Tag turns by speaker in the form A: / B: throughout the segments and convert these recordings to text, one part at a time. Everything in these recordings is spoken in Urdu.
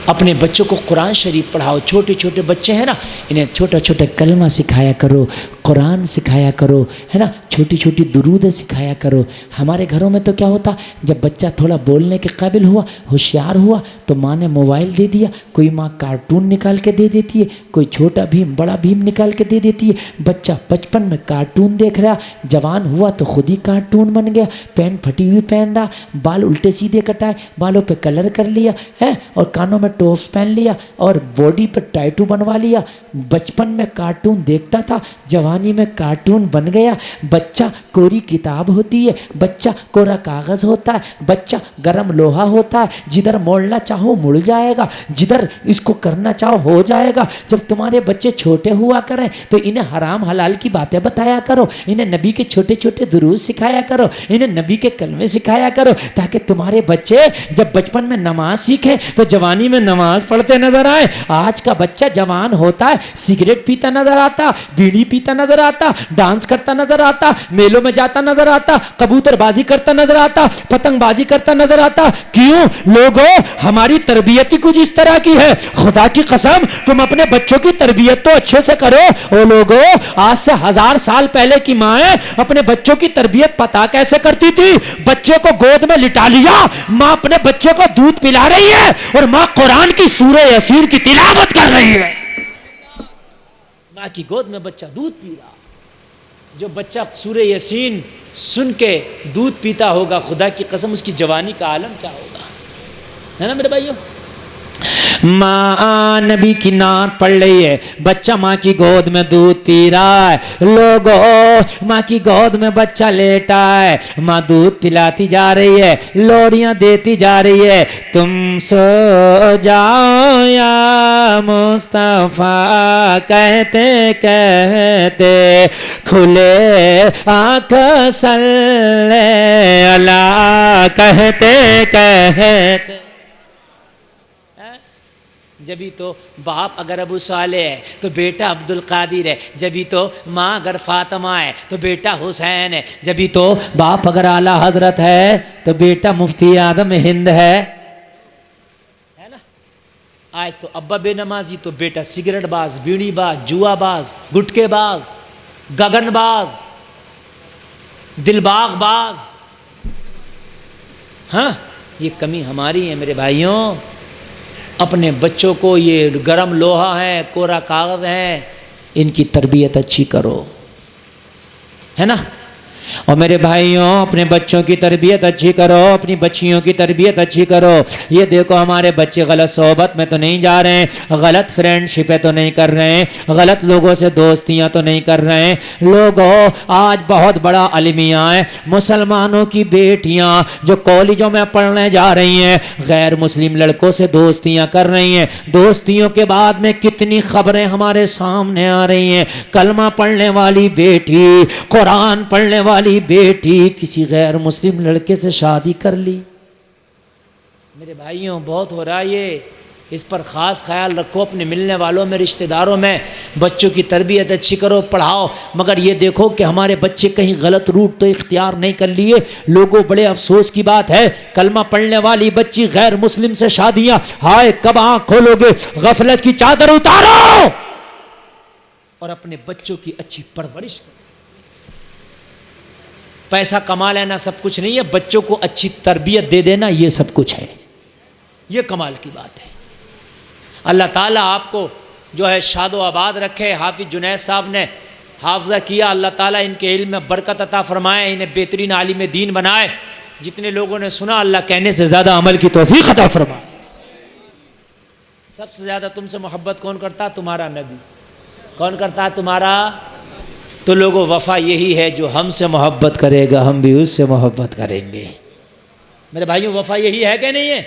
A: اپنے بچوں کو قرآن شریف پڑھاؤ. چھوٹے چھوٹے بچے ہیں نا, انہیں چھوٹا چھوٹا کلمہ سکھایا کرو, قرآن سکھایا کرو, ہے نا, چھوٹی چھوٹی درود سکھایا کرو. ہمارے گھروں میں تو کیا ہوتا, جب بچہ تھوڑا بولنے کے قابل ہوا, ہوشیار ہوا, تو ماں نے موبائل دے دیا, کوئی ماں کارٹون نکال کے دے دیتی ہے, کوئی چھوٹا بھیم بڑا بھیم نکال کے دے دیتی ہے. بچہ بچپن میں کارٹون دیکھ رہا, جوان ہوا تو خود ہی کارٹون بن گیا, پینٹ پھٹی ہوئی پہن رہا, بال الٹے سیدھے کٹائے, بالوں پہ کلر کر لیا ہے, اور کانوں میں ٹوپس پہن لیا, اور باڈی پہ ٹیٹو بنوا لیا. بچپن میں کارٹون دیکھتا تھا, جوانی میں کارٹون بن گیا. بچہ کوری کتاب ہوتی ہے, بچہ کورا کاغذ ہوتا ہے, بچہ گرم لوہا ہوتا ہے, جدھر موڑنا چاہو مڑ جائے گا, جدھر اس کو کرنا چاہو ہو جائے گا. جب تمہارے بچے چھوٹے ہوا کریں تو انہیں حرام حلال کی باتیں بتایا کرو, انہیں نبی کے چھوٹے چھوٹے دروس سکھایا کرو, انہیں نبی کے کلمے سکھایا کرو, تاکہ تمہارے بچے جب بچپن میں نماز سیکھیں تو جوانی میں نماز پڑھتے نظر آئے. آج کا بچہ جوان ہوتا ہے, سگریٹ پیتا نظر آتا, بیڑی پیتا نظر آتا, ڈانس کرتا نظر آتا, میلوں میں جاتا نظر آتا, کبوتر بازی کرتا نظر آتا, پتنگ بازی کرتا نظر آتا. کیوں لوگوں, ہماری تربیت ہی کچھ اس طرح کی ہے. خدا کی قسم تم اپنے بچوں کی تربیت تو اچھے سے کرو. او لوگوں, آج سے 1000 سال پہلے کی مائیں اپنے بچوں کی تربیت پتا کیسے کرتی تھی؟ بچے کو گود میں لٹا لیا, ماں اپنے بچوں کو دودھ پلا رہی ہے, اور ماں قرآن کی سورہ یاسین کی تلاوت کر رہی ہے. ماں کی گود میں بچہ دودھ پی رہا. جو بچہ سورہ یاسین سن کے دودھ پیتا ہوگا, خدا کی قسم اس کی جوانی کا عالم کیا ہوگا, ہے نا میرے بھائیوں. ماں نبی کی نعت پڑھ رہی ہے, بچہ ماں کی گود میں دودھ پی رہا ہے. لوگوں, ماں کی گود میں بچہ لیٹا ہے, ماں دودھ پلاتی جا رہی ہے, لوریاں دیتی جا رہی ہے. تم سو جاؤ یا مصطفیٰ کہتے کہتے, کھلے آنکھ صلی اللہ کہتے کہتے. جبھی تو باپ اگر ابو صالح ہے تو بیٹا عبد القادر ہے, جبھی تو ماں اگر فاطمہ ہے تو بیٹا حسین ہے, جبھی تو باپ اگر اعلیٰ حضرت ہے تو بیٹا مفتی اعظم ہند ہے نا. آج تو ابا بے نمازی تو بیٹا سگریٹ باز, بیڑی باز, جوا باز, گٹکے باز, گگن باز, دل باغ باز. ہاں, یہ کمی ہماری ہے میرے بھائیوں. اپنے بچوں کو, یہ گرم لوہا ہے, کورا کاغذ ہے, ان کی تربیت اچھی کرو, ہے نا. اور میرے بھائیوں, اپنے بچوں کی تربیت اچھی کرو, اپنی بچیوں کی تربیت اچھی کرو. یہ دیکھو ہمارے بچے غلط صحبت میں تو نہیں جا رہے ہیں, غلط فرینڈ شپیں تو نہیں کر رہے ہیں, غلط لوگوں سے دوستیاں تو نہیں کر رہے ہیں. لوگوں, آج بہت بڑا المیہ ہے, مسلمانوں کی بیٹیاں جو کالجوں میں پڑھنے جا رہی ہیں غیر مسلم لڑکوں سے دوستیاں کر رہی ہیں. دوستیوں کے بعد میں کتنی خبریں ہمارے سامنے آ رہی ہیں. کلمہ پڑھنے والی بیٹی, قرآن پڑھنے والی بیٹی کسی غیر مسلم لڑکے سے شادی کر لی. میرے بھائیوں, بہت ہو رہا ہے یہ, اس پر خاص خیال رکھو. اپنے ملنے والوں میں, رشتہ داروں میں بچوں کی تربیت اچھی کرو, پڑھاؤ. مگر یہ دیکھو کہ ہمارے بچے کہیں غلط روٹ تو اختیار نہیں کر لیے. لوگوں, بڑے افسوس کی بات ہے, کلمہ پڑھنے والی بچی غیر مسلم سے شادیاں. ہائے, کب آنکھ کھولو گے؟ غفلت کی چادر اتارو اور اپنے بچوں کی اچھی پرورش کرو. پیسہ کما لینا سب کچھ نہیں ہے, بچوں کو اچھی تربیت دے دینا یہ سب کچھ ہے. یہ کمال کی بات ہے. اللہ تعالیٰ آپ کو جو ہے شاد و آباد رکھے. حافظ جنید صاحب نے حافظہ کیا, اللہ تعالیٰ ان کے علم میں برکت عطا فرمائے, انہیں بہترین عالم دین بنائے. جتنے لوگوں نے سنا, اللہ کہنے سے زیادہ عمل کی توفیق عطا فرمائے. سب سے زیادہ تم سے محبت کون کرتا؟ تمہارا نبی. کون کرتا؟ تمہارا. تو لوگوں, وفا یہی ہے, جو ہم سے محبت کرے گا ہم بھی اس سے محبت کریں گے. میرے بھائیوں, وفا یہی ہے کہ نہیں ہے؟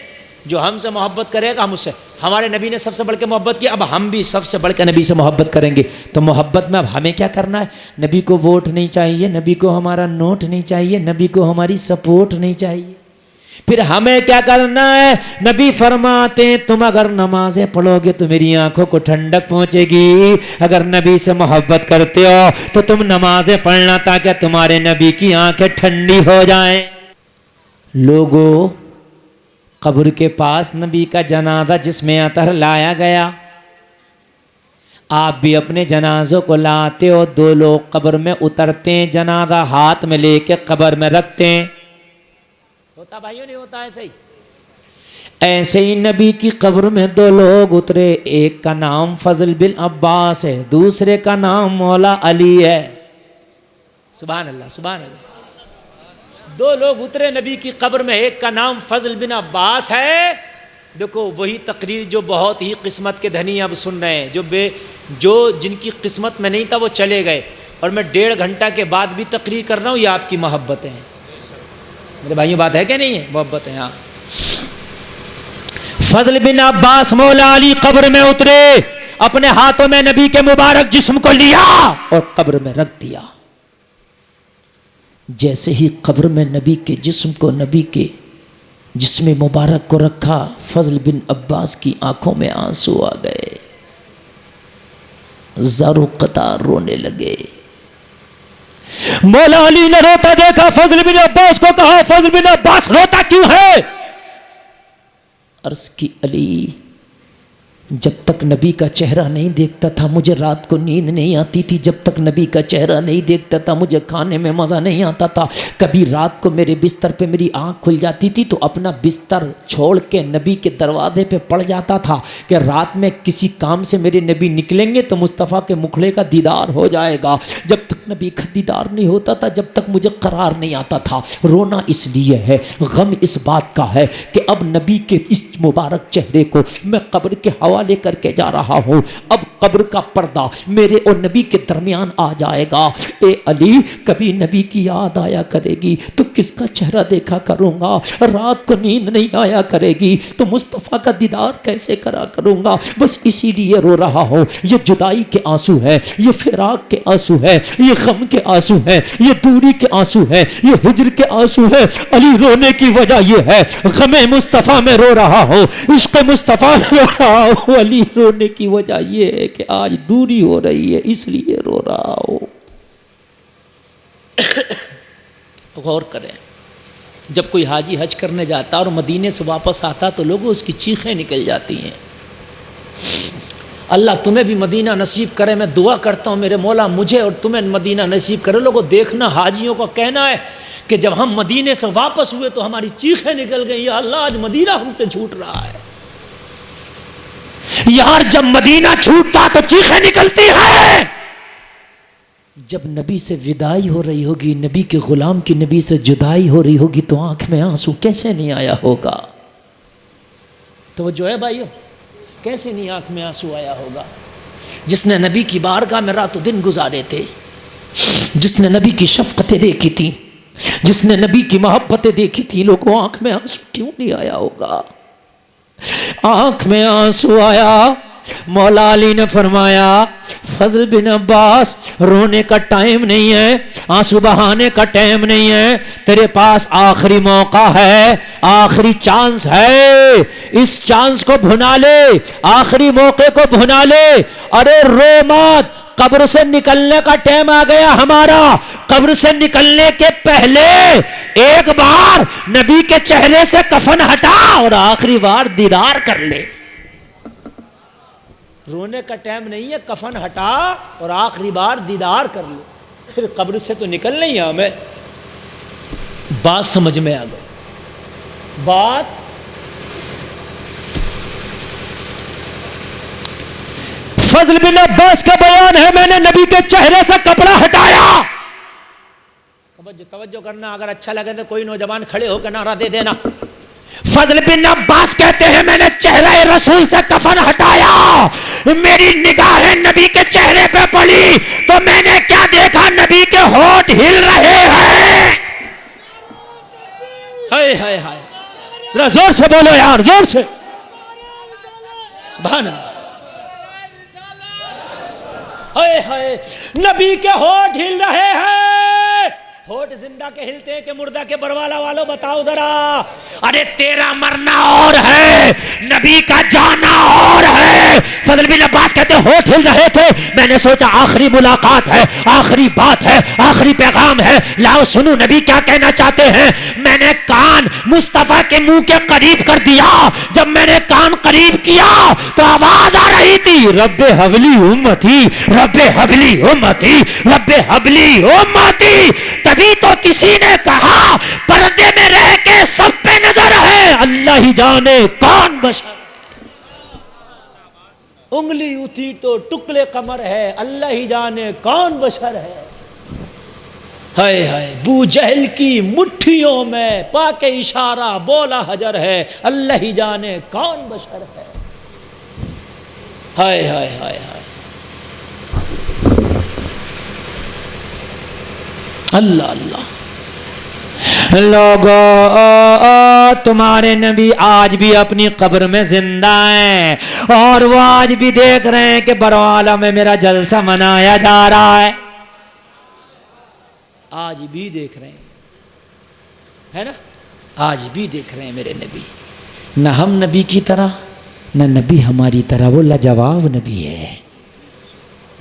A: جو ہم سے محبت کرے گا ہم اس سے. ہمارے نبی نے سب سے بڑھ کے محبت کی, اب ہم بھی سب سے بڑھ کے نبی سے محبت کریں گے. تو محبت میں اب ہمیں کیا کرنا ہے؟ نبی کو ووٹ نہیں چاہیے, نبی کو ہمارا نوٹ نہیں چاہیے, نبی کو ہماری سپورٹ نہیں چاہیے. پھر ہمیں کیا کرنا ہے؟ نبی فرماتے ہیں تم اگر نمازیں پڑھو گے تو میری آنکھوں کو ٹھنڈک پہنچے گی. اگر نبی سے محبت کرتے ہو تو تم نمازیں پڑھنا تاکہ تمہارے نبی کی آنکھیں ٹھنڈی ہو جائیں. لوگوں, قبر کے پاس نبی کا جنازہ جس میں عطر لایا گیا، آپ بھی اپنے جنازوں کو لاتے ہو، دو لوگ قبر میں اترتے ہیں، جنازہ ہاتھ میں لے کے قبر میں رکھتے ہیں. ہوتا بھائیوں نہیں ہوتا ایسے ہی؟ ایسے ہی نبی کی قبر میں دو لوگ اترے، ایک کا نام فضل بن عباس ہے، دوسرے کا نام مولا علی ہے. سبحان اللہ سبحان اللہ. دو لوگ اترے نبی کی قبر میں، ایک کا نام فضل بن عباس ہے. دیکھو وہی تقریر جو بہت ہی قسمت کے دھنی اب سن رہے ہیں، جو جن کی قسمت میں نہیں تھا وہ چلے گئے، اور میں 1.5 گھنٹہ کے بعد بھی تقریر کر رہا ہوں. یہ آپ کی محبتیں ہیں میرے بھائیوں، بات ہے کہ نہیں ہے؟ محبت ہے. ہاں، فضل بن عباس مولا علی قبر میں اترے، اپنے ہاتھوں میں نبی کے مبارک جسم کو لیا اور قبر میں رکھ دیا. جیسے ہی قبر میں نبی کے جسم کو، نبی کے جسم مبارک کو رکھا، فضل بن عباس کی آنکھوں میں آنسو آ گئے، زار و قطار رونے لگے. مولا علی نے روتا دیکھا، فضل بن عباس کو کہا، فضل بن عباس روتا کیوں ہے؟ عرض کی علی، جب تک نبی کا چہرہ نہیں دیکھتا تھا مجھے رات کو نیند نہیں آتی تھی، جب تک نبی کا چہرہ نہیں دیکھتا تھا مجھے کھانے میں مزہ نہیں آتا تھا. کبھی رات کو میرے بستر پہ میری آنکھ کھل جاتی تھی تو اپنا بستر چھوڑ کے نبی کے دروازے پہ پڑ جاتا تھا کہ رات میں کسی کام سے میرے نبی نکلیں گے تو مصطفیٰ کے مکھڑے کا دیدار ہو جائے گا. جب تک نبی کا دیدار نہیں ہوتا تھا، جب تک مجھے قرار نہیں آتا تھا. رونا اس لیے ہے، غم اس بات کا ہے کہ اب نبی کے اس مبارک چہرے کو میں قبر کے حوالے کر کے جا رہا ہوں. اب قبر کا پردہ میرے اور نبی کے درمیان آ جائے گا. اے علی، کبھی نبی کی یاد آیا کرے گی تو کس کا چہرہ دیکھا کروں گا؟ رات کو نیند نہیں آیا کرے گی تو مصطفیٰ کا دیدار کیسے کرا کروں گا؟ بس اسی لیے رو رہا ہوں. یہ جدائی کے آنسو ہے، یہ فراق کے آنسو ہے، یہ غم کے آنسو ہے، یہ دوری کے آنسو ہے، یہ ہجر کے آنسو ہے. علی رونے کی وجہ یہ ہے، غم مصطفیٰ میں رو رہا ہوں، عشق مصطفیٰ میں رو رہا ہوں. علی رونے کی وجہ یہ ہے کہ آج دوری ہو رہی ہے، اس لیے رو رہا ہوں. غور کریں، جب کوئی حاجی حج کرنے جاتا اور مدینے سے واپس آتا تو لوگوں اس کی چیخیں نکل جاتی ہیں. اللہ تمہیں بھی مدینہ نصیب کرے. میں دعا کرتا ہوں میرے مولا مجھے اور تمہیں مدینہ نصیب کرے. لوگوں دیکھنا، حاجیوں کا کہنا ہے کہ جب ہم مدینے سے واپس ہوئے تو ہماری چیخیں نکل گئی، یا اللہ آج مدینہ ہم سے چھوٹ رہا ہے. یار جب مدینہ چھوٹتا تو چیخیں نکلتی ہیں. جب نبی سے وداعی ہو رہی ہوگی، نبی کے غلام کی نبی سے جدائی ہو رہی ہوگی تو آنکھ میں آنسو کیسے نہیں آیا ہوگا؟ توجہ ہے بھائیو، کیسے نہیں آنکھ میں آنسو آیا ہوگا؟ جس نے نبی کی بارگاہ میں رات و دن گزارے تھے، جس نے نبی کی شفقتیں دیکھی تھی، جس نے نبی کی محبتیں دیکھی تھی، لوگوں آنکھ میں آنسو کیوں نہیں آیا ہوگا؟ آنکھ میں آنسو آیا. مولا علی نے فرمایا، فضل بن عباس رونے کا ٹائم نہیں ہے، آنسو بہانے کا ٹائم نہیں ہے، تیرے پاس آخری موقع ہے، آخری چانس ہے، اس چانس کو بھنا لے، آخری موقع کو بھنا لے. ارے رو مت، قبر سے نکلنے کا ٹائم آ گیا ہمارا. قبر سے نکلنے کے پہلے ایک بار نبی کے چہرے سے کفن ہٹا اور آخری بار دیدار کر لے. رونے کا ٹائم نہیں ہے، کفن ہٹا اور آخری بار دیدار کر لے. پھر قبر سے تو نکلنا ہی ہے ہمیں. بات سمجھ میں آ گئی؟ بات فضل بن عباس کا بیان ہے، میں نے نبی کے چہرے سے کپڑا ہٹایا. توجہ کرنا، اگر اچھا لگے تو کوئی نوجوان کھڑے ہو کے نعرہ دے دینا. فضل بن عباس کہتے ہیں میں نے چہرہ رسول سے کفن ہٹایا، میری نگاہیں نبی کے چہرے پہ پڑی تو میں نے کیا دیکھا؟ نبی کے ہونٹ ہل رہے ہیں. ہائے ہائے ہائے، ذرا زور سے بولو یار، زور سے. سبحان اللہ. ہائے ہائے، نبی کے ہونٹ ہل رہے ہیں. ہونٹ زندہ کے ہلتے ہیں کہ مردہ کے؟ بروالا والوں بتاؤ ذرا. ارے تیرا مرنا اور ہے، نبی کا جانا اور ہے. ہے. فضل بن عباس کہتے ہیں ہونٹ ہل رہے تھے, میں نے سوچا آخری ملاقات ہے, آخری بات ہے, آخری پیغام ہے, لاؤ سنو نبی کیا کہنا چاہتے ہیں. میں نے کان مصطفیٰ کے منہ کے قریب کر دیا. جب میں نے کان قریب کیا تو آواز آ رہی تھی, رب حبلی امتی, رب حبلی امتی, رب حبلی امتی. تبھی تو کسی نے کہا پردے میں رہ کے سب پہ نظر ہے, اللہ ہی جانے کون بشر. انگلی اٹھی تو ٹکڑے کمر ہے, اللہ ہی جانے کون بشر ہے. ہائے ہائے بو جہل کی مٹھیوں میں پا کے اشارہ بولا حجر ہے, اللہ ہی جانے کون بشر ہے. ہائے ہائے ہائے ہائے اللہ اللہ. لوگو تمہارے نبی آج بھی اپنی قبر میں زندہ ہیں, اور وہ آج بھی دیکھ رہے ہیں کہ برو عالم میں میرا جلسہ منایا جا رہا ہے. آج بھی دیکھ رہے ہیں, ہے نا, آج بھی دیکھ رہے ہیں میرے نبی. نہ ہم نبی کی طرح نہ نبی ہماری طرح, وہ لاجواب نبی ہے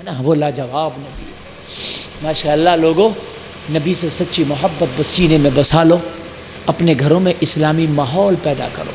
A: نا, وہ لاجواب نبی ہے. ماشاءاللہ لوگوں, نبی سے سچی محبت بس سینے میں بسا لو, اپنے گھروں میں اسلامی ماحول پیدا کرو.